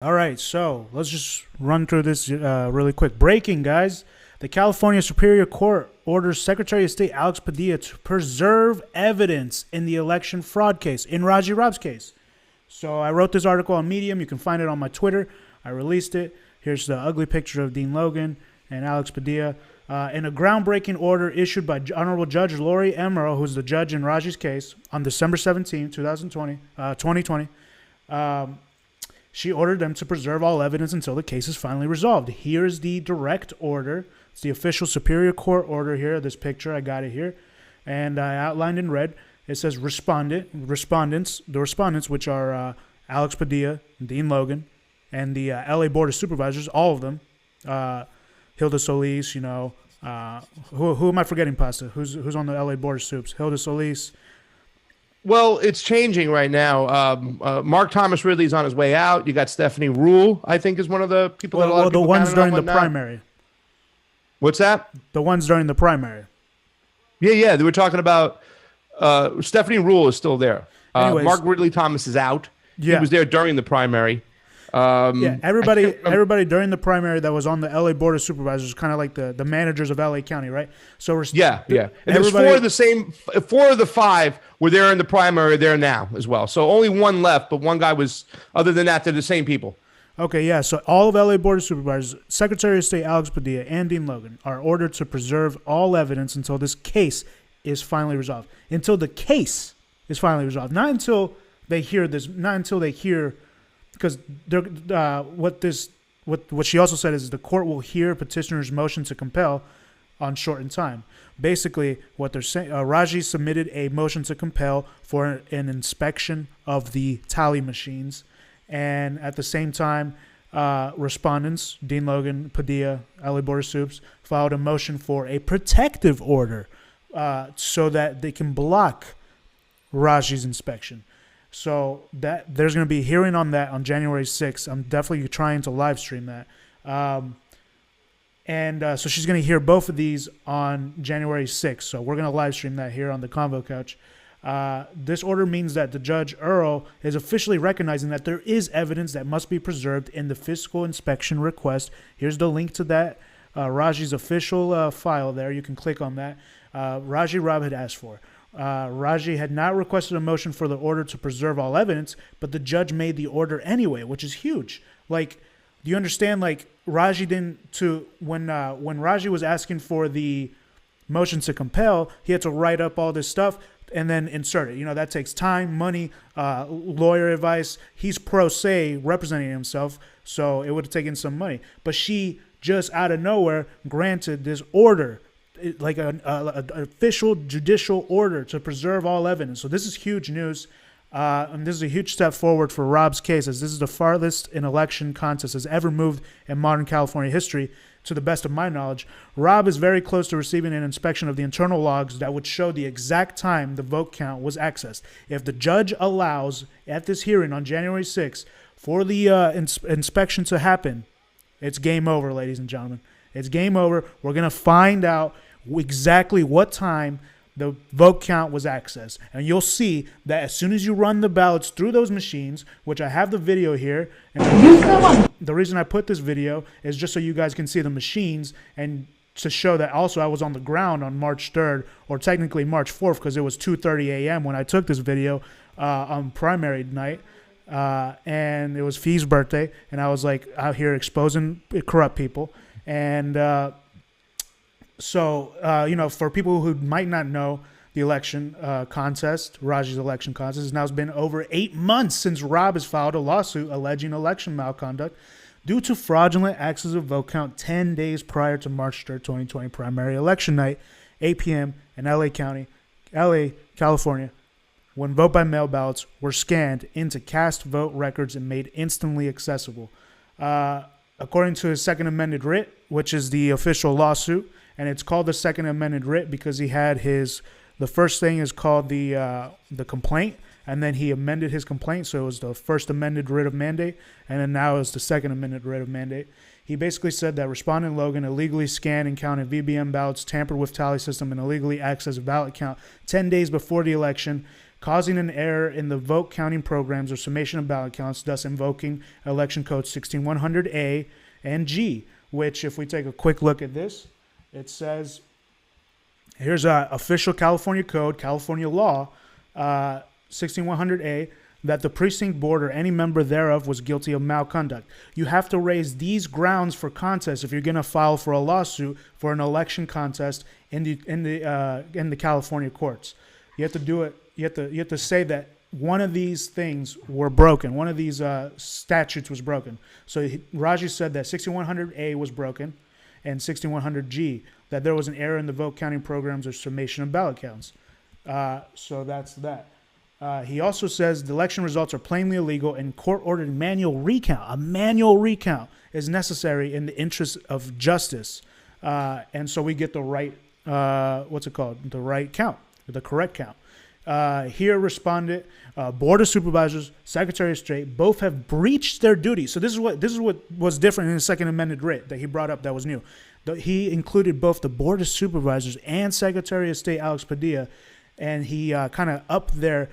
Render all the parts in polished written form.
All right, so let's just run through this really quick. Breaking, guys. The California Superior Court orders Secretary of State Alex Padilla to preserve evidence in the election fraud case, in Raji Rob's case. So I wrote this article on Medium. You can find it on my Twitter. I released it. Here's the ugly picture of Dean Logan and Alex Padilla. In a groundbreaking order issued by Honorable Judge Lori Emerald, who's the judge in Raji's case, on December 17, 2020, she ordered them to preserve all evidence until the case is finally resolved. Here's the direct order. It's the official Superior Court order here. This picture, I got it here. And I outlined in red. It says respondents, which are Alex Padilla, Dean Logan, and the LA Board of Supervisors, all of them. Hilda Solis, who am I forgetting, Pasta? Who's on the LA Board of Soups? Hilda Solis. Well, it's changing right now. Mark Thomas Ridley's on his way out. You got Stephanie Rule, I think, is one of the people that a lot of people the ones during the primary. What's that? The ones during the primary. Yeah. They were talking about Stephanie Rule is still there. Mark Ridley Thomas is out. Yeah. He was there during the primary. Everybody during the primary that was on the LA Board of Supervisors, kind of like the managers of LA County, right? So we're And there's four of the five were there in the primary, there now as well. So only one left, but one guy was. Other than that, they're the same people. Okay, yeah. So all of LA Board of Supervisors, Secretary of State Alex Padilla and Dean Logan are ordered to preserve all evidence until this case is finally resolved. Until the case is finally resolved, not until they hear this, not until they hear. Because what she also said is the court will hear petitioner's motion to compel on shortened time. Basically, what they're saying, Raji submitted a motion to compel for an inspection of the tally machines, and at the same time, respondents Dean Logan, Padilla, LA Board of Soups filed a motion for a protective order so that they can block Raji's inspection. So that there's going to be a hearing on that on January 6th. I'm definitely trying to live stream that. So she's going to hear both of these on January 6th. So we're going to live stream that here on the Convo Couch. This order means that the Judge Earl is officially recognizing that there is evidence that must be preserved in the fiscal inspection request. Here's the link to that. Raji's official file there. You can click on that. Raji Rob had asked for. Raji had not requested a motion for the order to preserve all evidence, but the judge made the order anyway, which is huge. Like, do you understand? Like, Raji didn't when Raji was asking for the motion to compel, he had to write up all this stuff and then insert it. That takes time, money, lawyer advice. He's pro se representing himself, so it would have taken some money. But she just out of nowhere granted this order, like an official judicial order to preserve all evidence. So this is huge news, and this is a huge step forward for Rob's case, as this is the farthest an election contest has ever moved in modern California history, to the best of my knowledge. Rob is very close to receiving an inspection of the internal logs that would show the exact time the vote count was accessed. If the judge allows, at this hearing on January 6th, for the inspection to happen, it's game over, ladies and gentlemen. It's game over. We're going to find out exactly what time the vote count was accessed. And you'll see that as soon as you run the ballots through those machines, which I have the video here, and the reason I put this video is just so you guys can see the machines and to show that also I was on the ground on March 3rd, or technically March 4th, because it was 2:30 a.m. when I took this video on primary night. And it was Fee's birthday, and I was like out here exposing corrupt people. And for people who might not know, the election contest, Raji's election contest, has now been over 8 months since Rob has filed a lawsuit alleging election malconduct due to fraudulent access of vote count 10 days prior to March 3rd, 2020 primary election night, 8 p.m. in LA County, LA, California, when vote-by-mail ballots were scanned into cast vote records and made instantly accessible. According to his second amended writ, which is the official lawsuit, and it's called the second amended writ because he had the first thing is called the complaint, and then he amended his complaint, so it was the first amended writ of mandate, and then now it's the second amended writ of mandate. He basically said that respondent Logan illegally scanned and counted VBM ballots, tampered with tally system, and illegally accessed ballot count 10 days before the election, causing an error in the vote counting programs or summation of ballot counts, thus invoking election code 16100A and G, which if we take a quick look at this, it says, here's official California code, California law, 16100A, that the precinct board or any member thereof was guilty of malconduct. You have to raise these grounds for contest if you're going to file for a lawsuit for an election contest in the California courts. You have to do it. You have to say that one of these things were broken. One of these statutes was broken. So Raji said that 6100A was broken, and 6100G, that there was an error in the vote counting programs or summation of ballot counts. So that's that. He also says the election results are plainly illegal and court-ordered manual recount. A manual recount is necessary in the interest of justice. And so we get the right, the right count, the correct count. Here respondent, Board of Supervisors, Secretary of State, both have breached their duty. So this is what was different in the Second Amended writ that he brought up that was new. He included both the Board of Supervisors and Secretary of State Alex Padilla, and he kind of upped the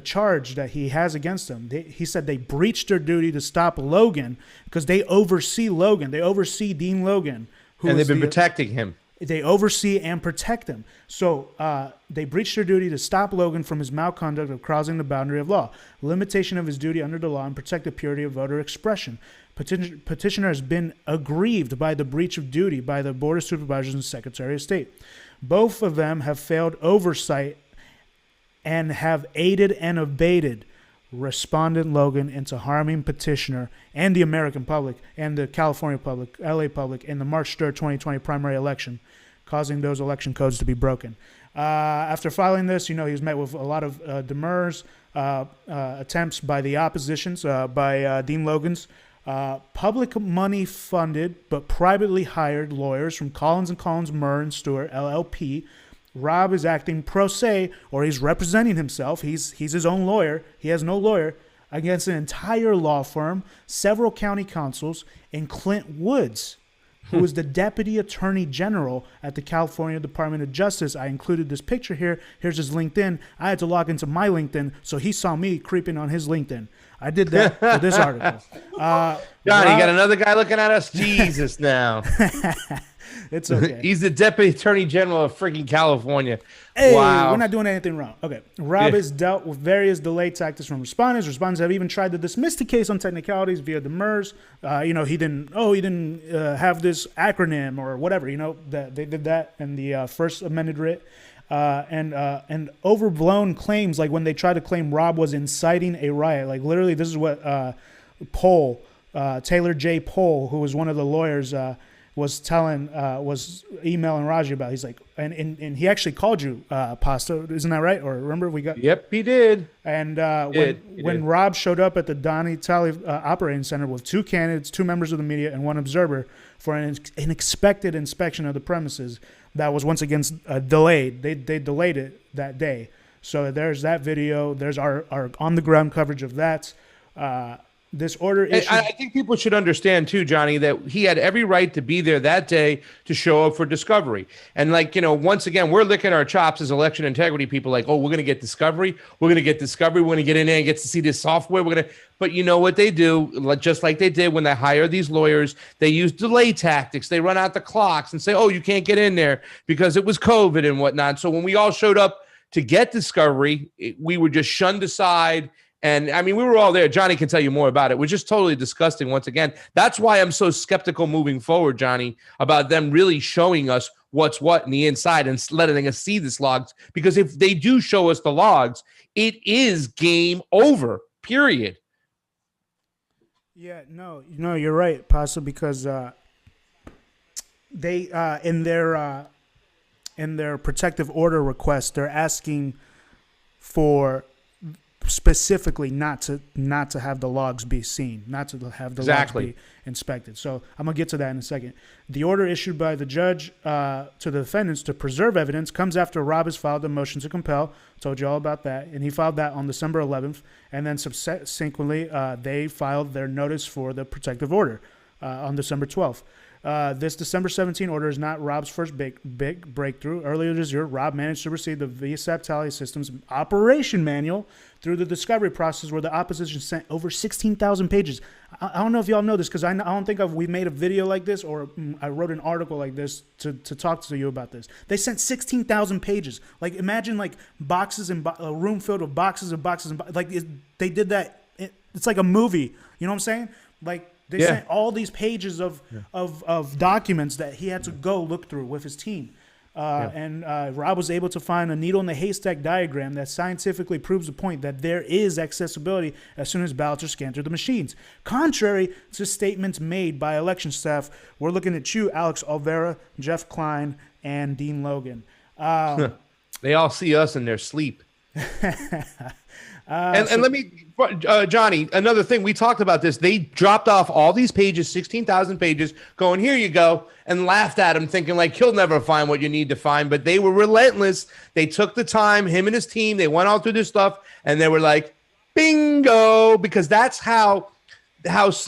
charge that he has against them. He said they breached their duty to stop Logan because they oversee Logan. They oversee Dean Logan. And they've been protecting him. They oversee and protect him. So they breached their duty to stop Logan from his malconduct of crossing the boundary of law, limitation of his duty under the law, and protect the purity of voter expression. Petitioner has been aggrieved by the breach of duty by the Board of Supervisors and Secretary of State. Both of them have failed oversight and have aided and abated respondent Logan into harming petitioner and the American public and the California public, LA public, in the March 3rd, 2020 primary election, causing those election codes to be broken. After filing this, he was met with a lot of demurs, attempts by the oppositions, by Dean Logan's public money funded but privately hired lawyers from Collins & Collins, Murr & Stewart, LLP. Rob is acting pro se, or he's representing himself. He's his own lawyer. He has no lawyer, against an entire law firm, several county councils, and Clint Woods, who is the Deputy Attorney General at the California Department of Justice. I included this picture here. Here's his LinkedIn. I had to log into my LinkedIn, so he saw me creeping on his LinkedIn. I did that for this article. Johnny, you got another guy looking at us? Jesus, now. It's okay. He's the Deputy Attorney General of freaking California. Hey, wow. We're not doing anything wrong. Okay. Rob has dealt with various delay tactics from respondents. Respondents have even tried to dismiss the case on technicalities via demurs. He didn't have this acronym or whatever. That they did that in the first amended writ. And overblown claims, like when they tried to claim Rob was inciting a riot. Like literally, this is what Taylor J. Pohl, who was one of the lawyers, was emailing Raji about. He's like, and he actually called you, Pasta, isn't that right? Or remember we got? Yep, he did. And when Rob showed up at the Donnie Talley Operating Center with two candidates, two members of the media, and one observer for an expected inspection of the premises, that was once again delayed. They delayed it that day. So there's that video. There's our on the ground coverage of that. This order issued. I think people should understand too, Johnny, that he had every right to be there that day to show up for discovery. And once again, we're licking our chops as election integrity people. Like, oh, we're going to get discovery. We're going to get discovery. We're going to get in there and get to see this software. But you know what they do? Just like they did when they hire these lawyers, they use delay tactics. They run out the clocks and say, oh, you can't get in there because it was COVID and whatnot. So when we all showed up to get discovery, we were just shunned aside. And we were all there. Johnny can tell you more about it. It was just totally disgusting once again. That's why I'm so skeptical moving forward, Johnny, about them really showing us what's what in the inside and letting us see this logs. Because if they do show us the logs, it is game over, period. Yeah, no, you're right, Pasa, because they in their protective order request, they're asking for specifically not to have the logs be seen, not to have the logs be inspected. So I'm going to get to that in a second. The order issued by the judge to the defendants to preserve evidence comes after Rob has filed a motion to compel. Told you all about that. And he filed that on December 11th. And then subsequently, they filed their notice for the protective order. on December 12th. This December 17 order is not Rob's first big breakthrough. Earlier this year, Rob managed to receive the VSAP Tally Systems operation manual through the discovery process, where the opposition sent over 16,000 pages. I don't know if y'all know this, because I don't think we've made a video like this, or I wrote an article like this to talk to you about this. They sent 16,000 pages. Like, imagine like boxes and a room filled with boxes and boxes and they did that. It's like a movie. You know what I'm saying? Like, they sent all these pages of documents that he had to go look through with his team. And Rob was able to find a needle in the haystack diagram that scientifically proves the point that there is accessibility as soon as ballots are scanned through the machines. Contrary to statements made by election staff, we're looking at you, Alex Olvera, Jeff Klein, and Dean Logan. They all see us in their sleep. And let me, Johnny, another thing, we talked about this. They dropped off all these pages, 16,000 pages, going, here you go, and laughed at him, thinking like, he'll never find what you need to find. But they were relentless. They took the time, him and his team, they went all through this stuff, and they were like, bingo, because that's how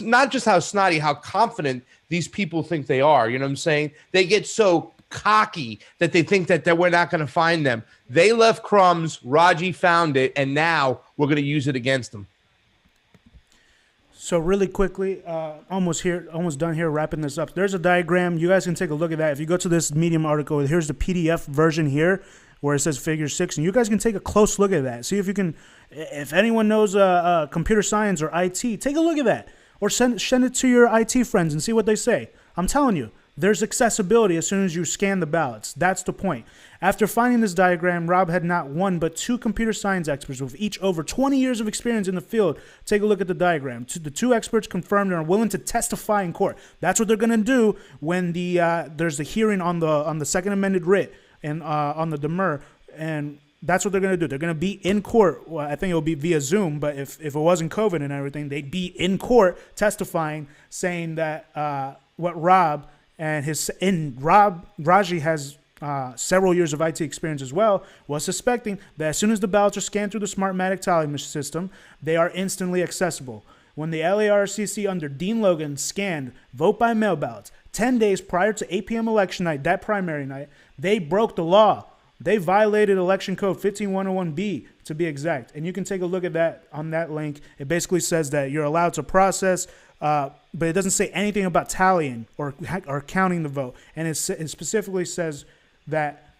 not just how snotty, how confident these people think they are. You know what I'm saying? They get so cocky that they think that we're not going to find them. They left crumbs. Raji found it, and now we're going to use it against them. So really quickly, almost done here, wrapping this up. There's a diagram. You guys can take a look at that. If you go to this Medium article, here's the PDF version here where it says Figure 6, and you guys can take a close look at that. See if you can, if anyone knows computer science or IT, take a look at that, or send it to your IT friends and see what they say. I'm telling you, there's accessibility as soon as you scan the ballots. That's the point. After finding this diagram, Rob had not one but two computer science experts with each over 20 years of experience in the field take a look at the diagram. The two experts confirmed and are willing to testify in court. That's what they're going to do when there's the hearing on the second amended writ and on the demur, and that's what they're going to do. They're going to be in court. Well, I think it'll be via Zoom, but if it wasn't COVID and everything, they'd be in court testifying, saying that what Rob and Raji has several years of IT experience as well, was suspecting that as soon as the ballots are scanned through the Smartmatic tally system, they are instantly accessible. When the LARCC under Dean Logan scanned vote-by-mail ballots 10 days prior to 8 p.m. election night, that primary night, they broke the law. They violated Election Code 15101B, to be exact. And you can take a look at that on that link. It basically says that you're allowed to process, but it doesn't say anything about tallying or counting the vote. And it specifically says that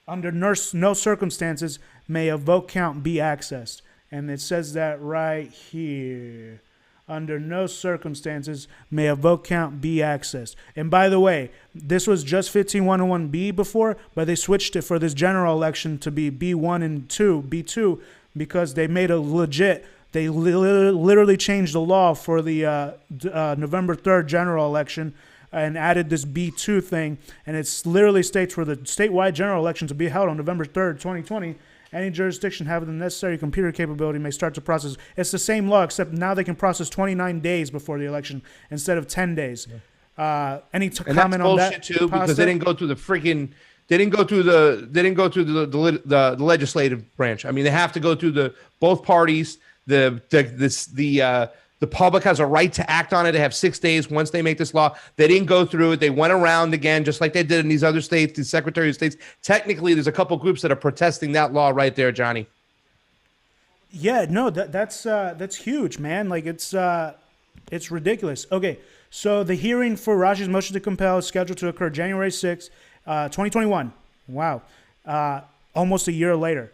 under no circumstances may a vote count be accessed. And it says that right here. Under no circumstances may a vote count be accessed. And by the way, this was just 15101B before, but they switched it for this general election to be B1 and B2, because they made a legit, they literally changed the law for the November 3rd general election and added this B2 thing. And it literally states for the statewide general election to be held on November 3rd, 2020, any jurisdiction having the necessary computer capability may start to process. It's the same law, except now they can process 29 days before the election instead of 10 days. Any comment on that? And that's bullshit too, because they didn't go through the freaking. They didn't go through the legislative branch. I mean, they have to go through both parties. The public has a right to act on it. They have 6 days once they make this law. They didn't go through it. They went around again, just like they did in these other states, the Secretary of States. Technically, there's a couple groups that are protesting that law right there, Johnny. Yeah, no, that's huge, man. Like it's ridiculous. Okay, so the hearing for Raji's motion to compel is scheduled to occur January 6th, 2021. Wow, almost a year later.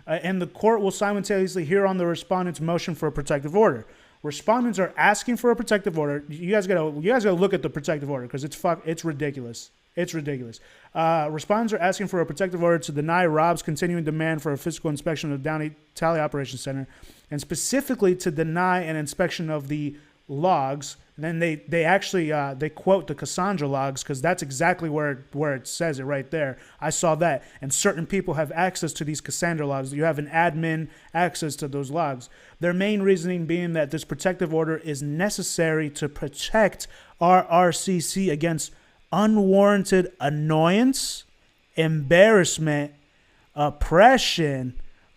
And the court will simultaneously hear on the respondent's motion for a protective order. Respondents are asking for a protective order. You guys gotta look at the protective order, because it's ridiculous. It's ridiculous. Respondents are asking for a protective order to deny Rob's continuing demand for a physical inspection of the Downey Tally Operations Center, and specifically to deny an inspection of the logs. And then they actually they quote the Cassandra logs, because that's exactly where it says it right there. I saw that, and certain people have access to these Cassandra logs. You have an admin access to those logs. Their main reasoning being that this protective order is necessary to protect RRCC against unwarranted annoyance, embarrassment, oppression,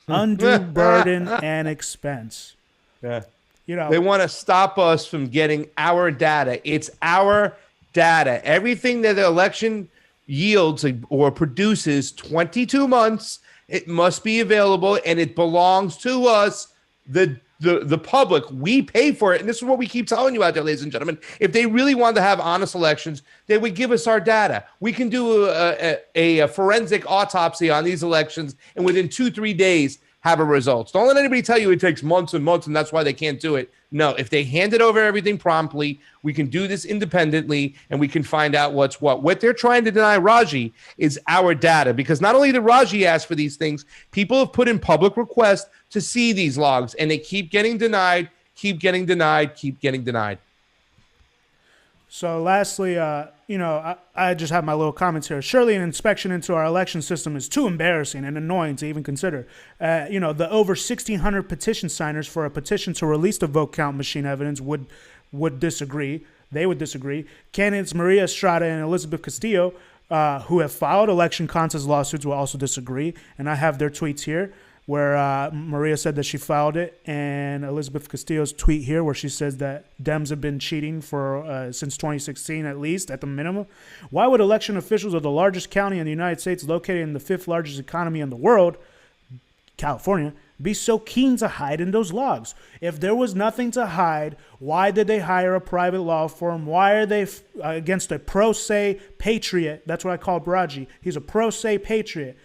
undue burden, and expense. Yeah. You know, they want to stop us from getting our data. It's our data. Everything that the election yields or produces 22 months, it must be available, and it belongs to us, the public. We pay for it, and this is what we keep telling you out there, ladies and gentlemen. If they really wanted to have honest elections, they would give us our data. We can do a forensic autopsy on these elections, and within 2-3 days have a result. Don't let anybody tell you it takes months and months, and that's why they can't do it. No, if they handed over everything promptly, we can do this independently, and we can find out what's what. What they're trying to deny Raji is our data, because not only did Raji ask for these things, people have put in public requests to see these logs, and they keep getting denied, keep getting denied, keep getting denied. So lastly, I just have my little comments here. Surely an inspection into our election system is too embarrassing and annoying to even consider. The over 1,600 petition signers for a petition to release the vote count machine evidence would disagree. They would disagree. Candidates Maria Estrada and Elizabeth Castillo, who have filed election contest lawsuits, will also disagree. And I have their tweets here, where Maria said that she filed it, and Elizabeth Castillo's tweet here where she says that Dems have been cheating for since 2016 at least, at the minimum. Why would election officials of the largest county in the United States, located in the 5th largest economy in the world, California, be so keen to hide in those logs? If there was nothing to hide, why did they hire a private law firm? Why are they against a pro se patriot? That's what I call Raji. He's a pro se patriot.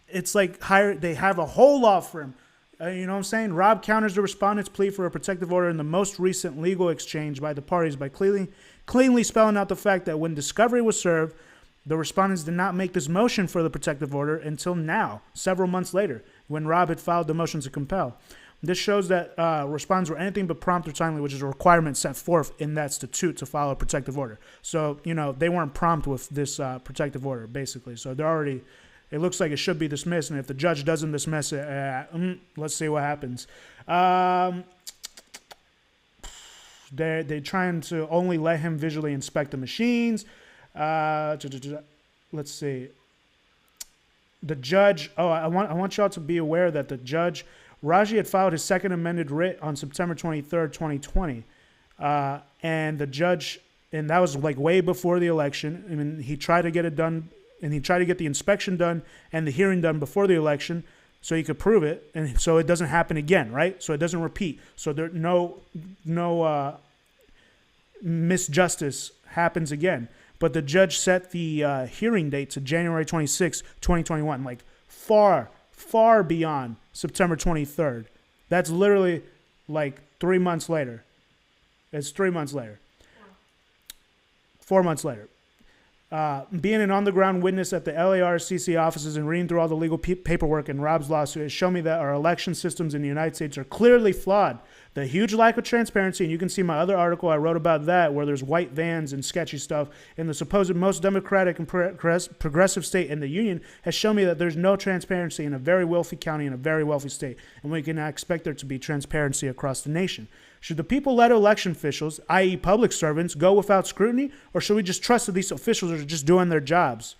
It's like they have a whole law firm. You know what I'm saying? Rob counters the respondent's plea for a protective order in the most recent legal exchange by the parties by cleanly spelling out the fact that when discovery was served, the respondents did not make this motion for the protective order until now, several months later, when Rob had filed the motion to compel. This shows that respondents were anything but prompt or timely, which is a requirement set forth in that statute to file a protective order. So, they weren't prompt with this protective order, basically. So they're already... It looks like it should be dismissed, and if the judge doesn't dismiss it, let's see what happens. They're trying to only let him visually inspect the machines. Let's see. The judge. I want y'all to be aware that the judge, Raji, had filed his second amended writ on September 23rd, 2020, and the judge, and that was like way before the election. I mean, he tried to get it done. And he tried to get the inspection done and the hearing done before the election so he could prove it, and so it doesn't happen again, right? So it doesn't repeat. So there no misjustice happens again. But the judge set the hearing date to January 26, 2021, like far, far beyond September 23rd. That's literally like 3 months later. It's 3 months later. 4 months later. Being an on-the-ground witness at the LARCC offices and reading through all the legal paperwork in Rob's lawsuit has shown me that our election systems in the United States are clearly flawed. The huge lack of transparency, and you can see my other article I wrote about that, where there's white vans and sketchy stuff in the supposed most democratic and progressive state in the union, has shown me that there's no transparency in a very wealthy county in a very wealthy state, and we cannot expect there to be transparency across the nation. Should the people let election officials, i.e. public servants, go without scrutiny, or should we just trust that these officials are just doing their jobs?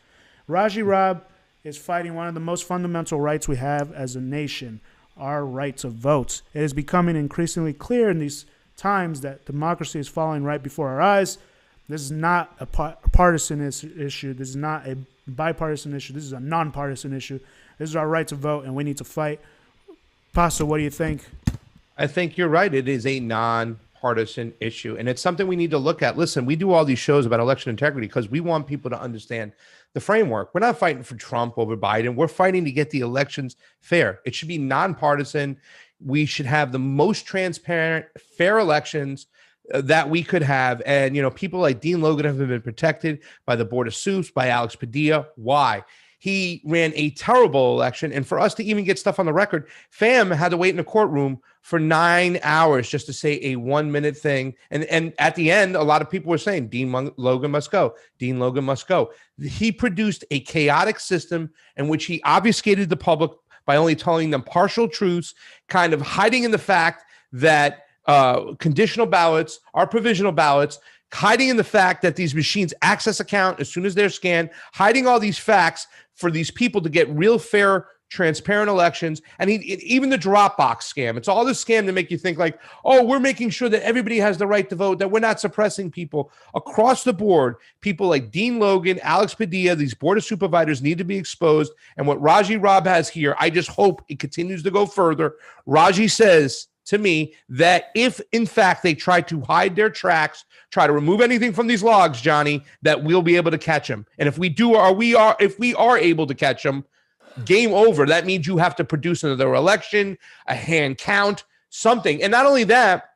Raji Rob is fighting one of the most fundamental rights we have as a nation, our right to vote. It is becoming increasingly clear in these times that democracy is falling right before our eyes. This is not a partisan issue. This is not a bipartisan issue. This is a nonpartisan issue. This is our right to vote, and we need to fight. Pasta, what do you think? I think you're right. It is a non-partisan issue, and it's something we need to look at. Listen, we do all these shows about election integrity because we want people to understand the framework. We're not fighting for Trump over Biden. We're fighting to get the elections fair. It should be nonpartisan. We should have the most transparent, fair elections that we could have. And, people like Dean Logan have been protected by the Board of Soups, by Alex Padilla. Why? He ran a terrible election. And for us to even get stuff on the record, FAM had to wait in the courtroom for 9 hours just to say a 1 minute thing. And at the end, a lot of people were saying, Dean Logan must go. Dean Logan must go. He produced a chaotic system in which he obfuscated the public by only telling them partial truths, kind of hiding in the fact that conditional ballots are provisional ballots, hiding in the fact that these machines access account as soon as they're scanned, hiding all these facts for these people to get real fair transparent elections, and even the Dropbox scam. It's all the scam to make you think like, oh, we're making sure that everybody has the right to vote, that we're not suppressing people. Across the board, people like Dean Logan, Alex Padilla, these board of supervisors need to be exposed. And what Raji Robb has here, I just hope it continues to go further. Raji says to me that if in fact they try to hide their tracks, try to remove anything from these logs, Johnny, that we'll be able to catch them. And if we do, if we are able to catch them, game over. That means you have to produce another election, a hand count, something. And not only that,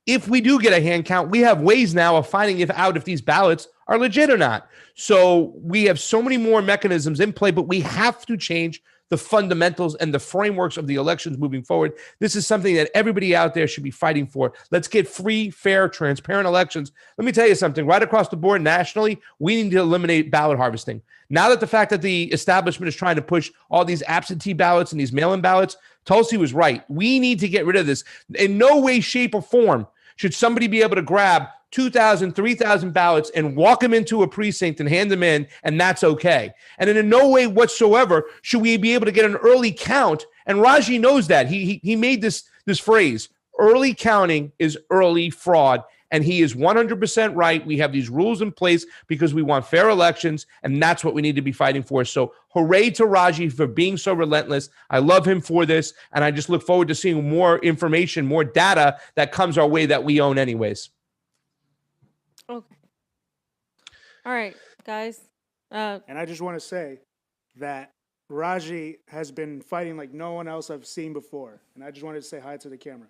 if we do get a hand count, we have ways now of finding out if these ballots are legit or not. So we have so many more mechanisms in play, but we have to change the fundamentals and the frameworks of the elections moving forward. This is something that everybody out there should be fighting for. Let's get free, fair, transparent elections. Let me tell you something. Right across the board nationally, we need to eliminate ballot harvesting. Now that the fact that the establishment is trying to push all these absentee ballots and these mail-in ballots, Tulsi was right. We need to get rid of this. In no way, shape, or form should somebody be able to grab 2,000, 3,000 ballots and walk them into a precinct and hand them in, and that's okay. And in no way whatsoever should we be able to get an early count. And Raji knows that. He made this phrase, early counting is early fraud. And he is 100% right. We have these rules in place because we want fair elections, and that's what we need to be fighting for. So hooray to Raji for being so relentless. I love him for this, and I just look forward to seeing more information, more data that comes our way that we own anyways. Okay. All right, guys. And I just want to say that Raji has been fighting like no one else I've seen before. And I just wanted to say hi to the camera.